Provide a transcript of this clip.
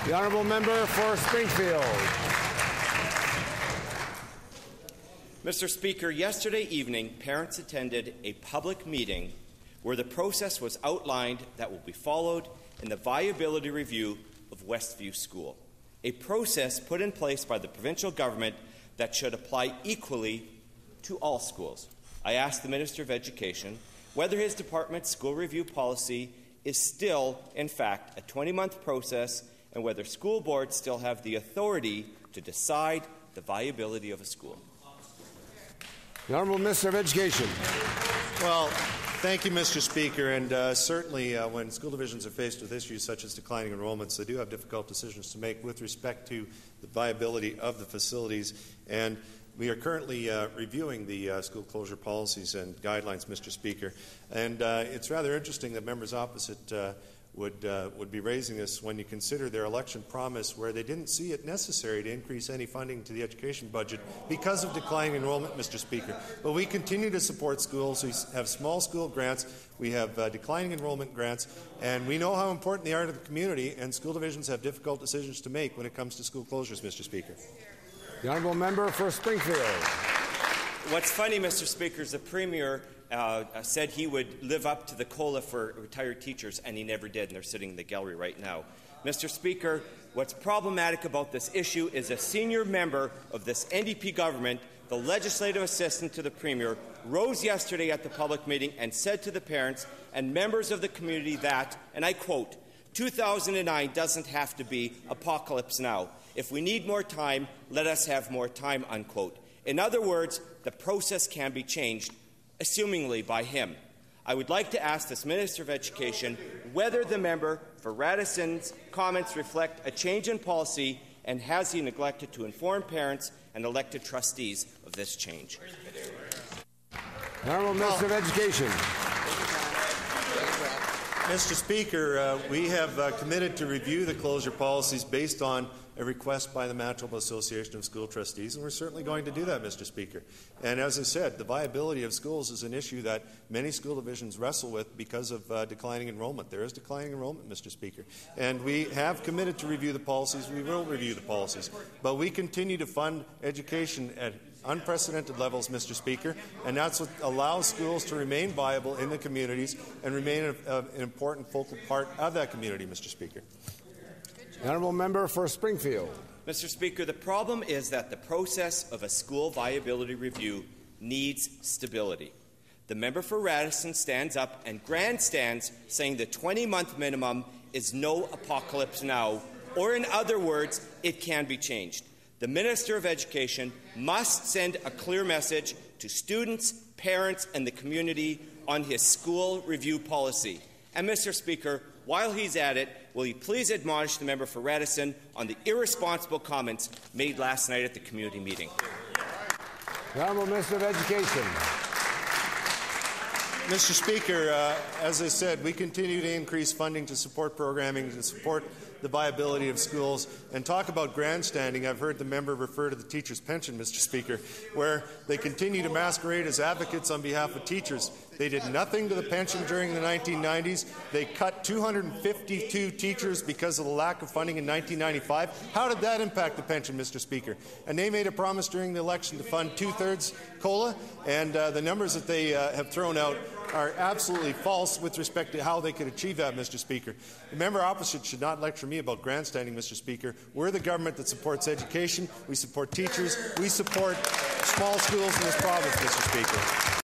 The honourable member for Springfield. Mr. Speaker, yesterday evening, parents attended a public meeting where the process was outlined that will be followed in the viability review of Westview School, a process put in place by the provincial government that should apply equally to all schools. I asked the Minister of Education whether his department's school review policy is still, in fact, a 20-month process and whether school boards still have the authority to decide the viability of a school. The Honourable Minister of Education. Well, thank you, Mr. Speaker. And certainly when school divisions are faced with issues such as declining enrollments, they do have difficult decisions to make with respect to the viability of the facilities. And we are currently reviewing the school closure policies and guidelines, Mr. Speaker. And it's rather interesting that members opposite would be raising this when you consider their election promise where they didn't see it necessary to increase any funding to the education budget because of declining enrollment, Mr. Speaker. But we continue to support schools. We have small school grants. We have declining enrollment grants. And we know how important they are to the community, and school divisions have difficult decisions to make when it comes to school closures, Mr. Speaker. The honourable member for Springfield. What's funny, Mr. Speaker, is the Premier said he would live up to the COLA for retired teachers, and he never did, and they're sitting in the gallery right now. Mr. Speaker, what's problematic about this issue is a senior member of this NDP government, the legislative assistant to the Premier, rose yesterday at the public meeting and said to the parents and members of the community that, and I quote, 2009 doesn't have to be apocalypse now. If we need more time, let us have more time, unquote. In other words, the process can be changed, assumingly by him. I would like to ask this Minister of Education whether the member for Radisson's comments reflect a change in policy, and has he neglected to inform parents and elected trustees of this change? The Honourable Minister of Education. Mr. Speaker, we have committed to review the closure policies based on a request by the Manitoba Association of School Trustees, and we're certainly going to do that, Mr. Speaker. And as I said, the viability of schools is an issue that many school divisions wrestle with because of declining enrollment. There is declining enrollment, Mr. Speaker. And we have committed to review the policies. We will review the policies. But we continue to fund education at unprecedented levels, Mr. Speaker, and that's what allows schools to remain viable in the communities and remain an important focal part of that community, Mr. Speaker. The honourable member for Springfield. Mr. Speaker, the problem is that the process of a school viability review needs stability. The member for Radisson stands up and grandstands saying the 20-month minimum is no apocalypse now, or in other words, it can be changed. The Minister of Education must send a clear message to students, parents, and the community on his school review policy. And, Mr. Speaker, while he's at it, will you please admonish the member for Radisson on the irresponsible comments made last night at the community meeting? The Honourable Minister of Education. Mr. Speaker, as I said, we continue to increase funding to support programming, to support the viability of schools, and talk about grandstanding. I've heard the member refer to the teacher's pension, Mr. Speaker, where they continue to masquerade as advocates on behalf of teachers. They did nothing to the pension during the 1990s. They cut 252 teachers because of the lack of funding in 1995. How did that impact the pension, Mr. Speaker? And they made a promise during the election to fund 2/3 COLA, and the numbers that they have thrown out are absolutely false with respect to how they could achieve that, Mr. Speaker. The member opposite should not lecture me about grandstanding, Mr. Speaker. We're the government that supports education. We support teachers. We support small schools in this province, Mr. Speaker.